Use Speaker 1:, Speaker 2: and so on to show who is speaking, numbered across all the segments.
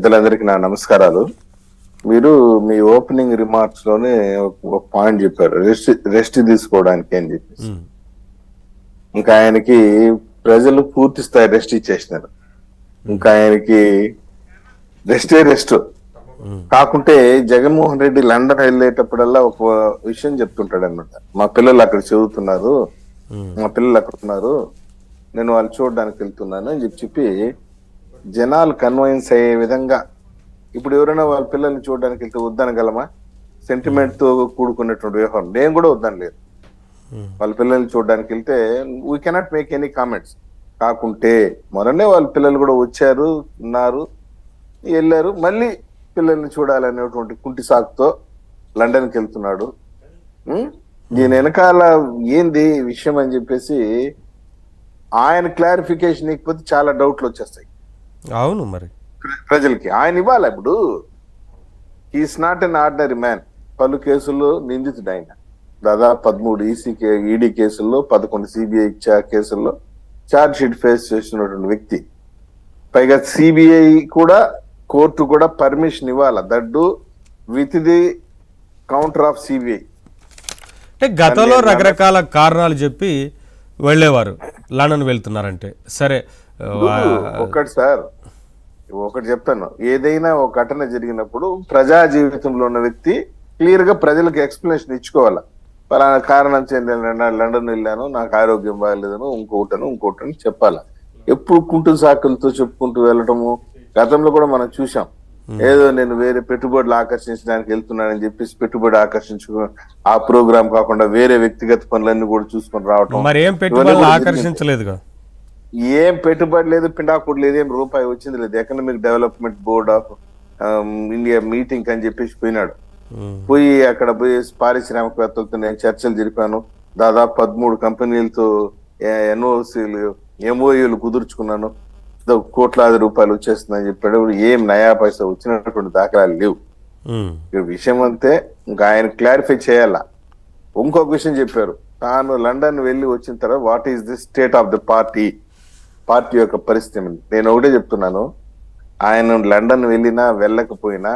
Speaker 1: పెద్దలందరికీ నా నమస్కారాలు. మీరు మీ ఓపెనింగ్ రిమార్క్స్ లోనే ఒక పాయింట్ చెప్పారు, రెస్ట్ తీసుకోవడానికి అని చెప్పేసి. ఇంకా ఆయనకి ప్రజలు పూర్తి స్థాయి రెస్ట్ ఇచ్చేసినారు. ఇంకా ఆయనకి రెస్ట్ కాకుంటే జగన్మోహన్ రెడ్డి లండన్ వెళ్ళేటప్పుడల్లా ఒక విషయం చెప్తుంటాడు అనమాట. మా పిల్లలు అక్కడ చదువుతున్నారు, మా పిల్లలు అక్కడ ఉన్నారు, నేను వాళ్ళు చూడడానికి వెళ్తున్నాను అని చెప్పి జనాలు కన్వైన్స్ అయ్యే విధంగా. ఇప్పుడు ఎవరైనా వాళ్ళ పిల్లల్ని చూడడానికి వెళ్తే వద్దనగలమా? సెంటిమెంట్ తో కూడుకున్నటువంటి వ్యవహారం. నేను కూడా వద్దని లేదు. వాళ్ళ పిల్లల్ని చూడడానికి వెళ్తే we cannot make any comments. కాకుంటే మొన్ననే వాళ్ళ పిల్లలు కూడా వచ్చారు, ఉన్నారు, వెళ్ళారు, మళ్ళీ పిల్లల్ని చూడాలనేటువంటి కుంటి సాకుతో లండన్కి వెళ్తున్నాడు. దీని వెనకాల ఏంది విషయం అని చెప్పేసి ఆయన క్లారిఫికేషన్ ఇకపోతే చాలా డౌట్లు వచ్చేస్తాయి.
Speaker 2: అవును, మరి
Speaker 1: ప్రజలకి ఆయన ఇవ్వాలి. ఇప్పుడు is not an ordinary man. పలు కేసుల్లో నిందితుడు ఆయన. దాదాపు 13 ఈడీ కేసుల్లో, 11 సిబిఐ కేసుల్లో ఛార్జ్ షీట్ ఫేస్ చేసినటువంటి వ్యక్తి. పైగా సిబిఐ కూడా, కోర్టు కూడా పర్మిషన్ ఇవ్వాలి. That with the counter of CBI.
Speaker 2: అంటే గతంలో రకరకాల కారణాలు చెప్పి వెళ్ళేవారు, లండన్ వెళ్తున్నారంటే. సరే,
Speaker 1: ఒకటి సార్, ఒకటి చెప్తాను. ఏదైనా ఒక ఘటన జరిగినప్పుడు ప్రజా జీవితంలో ఉన్న వ్యక్తి క్లియర్ గా ప్రజలకు ఎక్స్ప్లెనేషన్ ఇచ్చుకోవాలి. పలానా కారణం లండన్ వెళ్ళాను, నాకు ఆరోగ్యం బాగలేదను, ఇంకోటని చెప్పాలి. ఎప్పుడు కుంటు సాకులతో చెప్పుకుంటూ వెళ్ళటము గతంలో కూడా మనం చూసాం. ఏదో నేను వేరే పెట్టుబడులు ఆకర్షించడానికి వెళ్తున్నానని చెప్పేసి పెట్టుబడి ఆకర్షించుకో ఆ ప్రోగ్రామ్ కాకుండా వేరే వ్యక్తిగత పనులన్నీ కూడా చూసుకొని రావటం.
Speaker 2: మరి ఏం పెట్టుబడులు ఆకర్షించలేదుగా?
Speaker 1: ఏం పెట్టుబడి లేదు, పిండాకుడు లేదు, ఏం రూపాయి వచ్చింది లేదు. Economic development board of India meeting అని చెప్పేసి పోయినాడు. పోయి అక్కడ పోయి పారిశ్రామికవేత్తలతో నేను చర్చలు జరిపాను. దాదాపు 13 కంపెనీలతో ఎన్ఓసీలు, ఎంఓయూలు కుదుర్చుకున్నాను, కోట్లాది రూపాయలు వచ్చేస్తుందని చెప్పాడు. ఏం నయా పైసా వచ్చినటువంటి దాఖలాలు లేవు. విషయం అంతే. ఇంకా ఆయన క్లారిఫై చేయాలా. ఇంకొక విషయం చెప్పారు, తాను లండన్ వెళ్ళి వచ్చిన తర్వాత what is the state of the party యొక్క పరిస్థితి. నేను ఒకటే చెప్తున్నాను, ఆయన లండన్ వెళ్ళినా వెళ్ళకపోయినా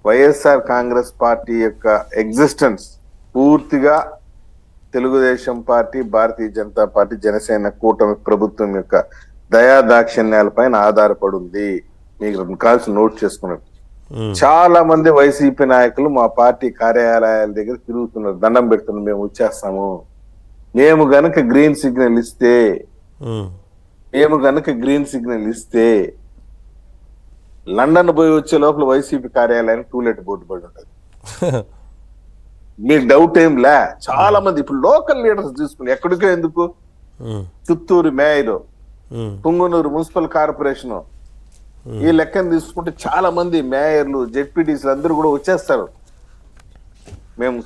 Speaker 1: వైఎస్ఆర్ కాంగ్రెస్ పార్టీ యొక్క ఎగ్జిస్టెన్స్ పూర్తిగా తెలుగుదేశం పార్టీ, భారతీయ జనతా పార్టీ, జనసేన కూటమి ప్రభుత్వం యొక్క దయాదాక్షిణ్యాలపైన ఆధారపడి ఉంది. మీకు కాల్సి నోట్ చేసుకున్నారు. చాలా మంది వైసీపీ నాయకులు మా పార్టీ కార్యాలయాల దగ్గర తిరుగుతున్నారు, దండం పెడుతున్నారు, మేము వచ్చేస్తాము, మేము గనక గ్రీన్ సిగ్నల్ ఇస్తే లండన్ పోయి వచ్చే లోపల వైసీపీ కార్యాలయానికి టూలెట్ బోర్డు పడి ఉంటుంది. మీకు డౌట్ ఏం లే. చాలా మంది ఇప్పుడు లోకల్ లీడర్స్ తీసుకుని ఎక్కడికో ఎందుకు, Chittoor mayor, Punganur municipal corporation, ఈ లెక్కను తీసుకుంటే చాలా మంది మేయర్లు, జెడ్పీటీసీలు అందరూ కూడా వచ్చేస్తారు. మేము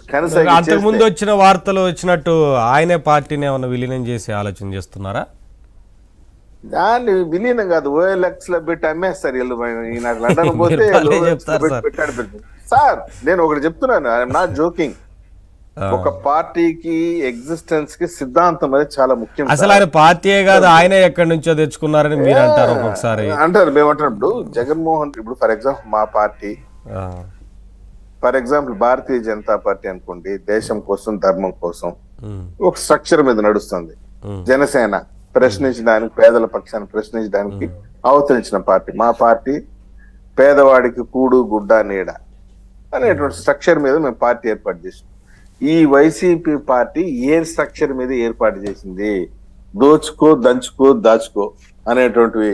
Speaker 2: అంతకు ముందు వచ్చిన వార్తలు వచ్చినట్టు ఆయనే పార్టీని ఏమన్నా విలీనం చేసి ఆలోచన చేస్తున్నారా?
Speaker 1: దాన్ని విలీనం కాదు, OLX లో పెట్టి అమ్మేస్తారు వీళ్ళు. ఈనాడు లండన్ పోతే సార్, నేను ఒకటి చెప్తున్నాను, ఐఎమ్ నాట్ జోకింగ్. ఒక పార్టీకి ఎగ్జిస్టెన్స్ కి సిద్ధాంతం అనేది చాలా ముఖ్యం.
Speaker 2: అసలు ఆయన పార్టీయే కాదు, ఆయన ఎక్కడి నుంచో తెచ్చుకున్నారని మీరు అంటారు ఒక్కొక్కసారి.
Speaker 1: అంటారు, మేము అంటున్నప్పుడు జగన్మోహన్, ఇప్పుడు ఫర్ ఎగ్జాంపుల్ మా party, for example Bharatiya Janata party అనుకోండి, దేశం కోసం, ధర్మం కోసం ఒక స్ట్రక్చర్ మీద నడుస్తుంది. జనసేన ప్రశ్నించడానికి, పేదల పక్షాన్ని ప్రశ్నించడానికి అవతరించిన పార్టీ. మా పార్టీ పేదవాడికి కూడు గుడ్డ నీడ అనేటువంటి స్ట్రక్చర్ మీద మేము పార్టీ ఏర్పాటు చేసాం. ఈ వైసీపీ పార్టీ ఏ స్ట్రక్చర్ మీద ఏర్పాటు చేసింది? దోచుకో, దంచుకో, దాచుకో అనేటువంటి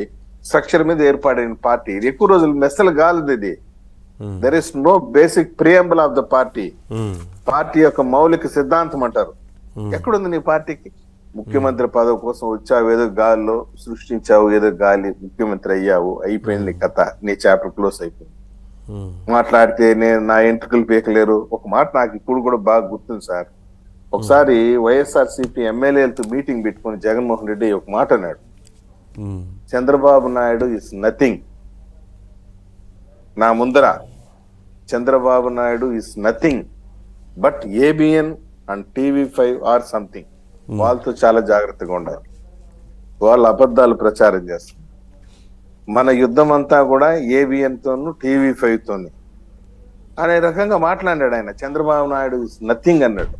Speaker 1: స్ట్రక్చర్ మీద ఏర్పాటైన పార్టీ. ఇది ఎక్కువ రోజులు మెస్సలు కాలేదు. ఇది there is no basic preamble of the party. Party యొక్క మౌలిక సిద్ధాంతం అంటారు. ఎక్కడుంది నీ పార్టీకి? ముఖ్యమంత్రి పదవి కోసం వచ్చావు, ఏదో గాల్లో సృష్టించావు, ఏదో గాలి ముఖ్యమంత్రి అయ్యావు, అయిపోయింది కథ, నీ చాప్టర్ క్లోజ్ అయిపోయింది. మాట్లాడితే నేను నా ఎంట్రుకలు పీకలేరు. ఒక మాట నాకు ఇప్పుడు కూడా బాగా గుర్తుంది సార్. ఒకసారి వైఎస్ఆర్సీపీ ఎమ్మెల్యేలతో మీటింగ్ పెట్టుకుని జగన్మోహన్ రెడ్డి ఒక మాట అన్నాడు, చంద్రబాబు నాయుడు ఇస్ నథింగ్. నా ముందర Chandrababu Naidu is nothing but ABN and TV5 or something. వాళ్ళతో చాలా జాగ్రత్తగా ఉండాలి, వాళ్ళు అబద్ధాలు ప్రచారం చేస్తారు. మన యుద్ధం అంతా కూడా ABN తోను TV5 తోని అనే రకంగా మాట్లాడాడు ఆయన. చంద్రబాబు నాయుడు నథింగ్ అన్నాడు.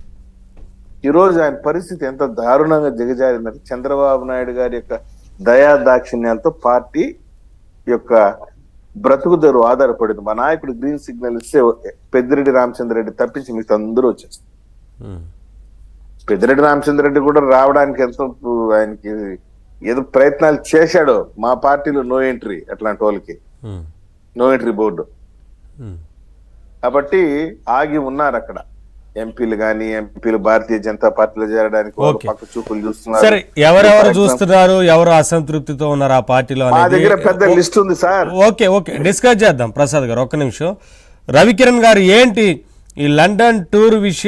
Speaker 1: ఈరోజు ఆయన పరిస్థితి ఎంత దారుణంగా దిగజారిందంటే చంద్రబాబు నాయుడు గారి యొక్క దయా దాక్షిణ్యాలతో పార్టీ యొక్క బ్రతుకుదెరు ఆధారపడింది. మా నాయకుడు గ్రీన్ సిగ్నల్ ఇస్తే పెద్దిరెడ్డి రామచంద్రరెడ్డి తప్పించి మీకు అందరూ వచ్చేస్తారు. పెద్దిరెడ్డి రామచంద్రరెడ్డి కూడా రావడానికి ఎంతో ఆయనకి ఏదో ప్రయత్నాలు చేశాడు. మా పార్టీలో నో ఎంట్రీ అట్లాంటి వాళ్ళకి నో ఎంట్రీ బోర్డు కాబట్టి ఆగి ఉన్నారు అక్కడ. ఎంపీలు భారతీయ జనతా పార్టీలో చేరడానికి వాళ్ళు
Speaker 2: ఓకే.
Speaker 1: పక్క చూపులు చూస్తున్నారు.
Speaker 2: సరే, ఎవరెవరు చూస్తున్నారు, ఎవరు అసంతృప్తితో ఉన్నారు ఆ పార్టీలో
Speaker 1: మా
Speaker 2: అనేది
Speaker 1: దగ్గర పెద్ద లిస్ట్ ఉంది సార్.
Speaker 2: ఓకే డిస్కస్ చేద్దాం. ప్రసాద్ గారు ఒక్క నిమిషం. రవికిరణ్ గారు ఏంటి ఈ లండన్ టూర్ విషయం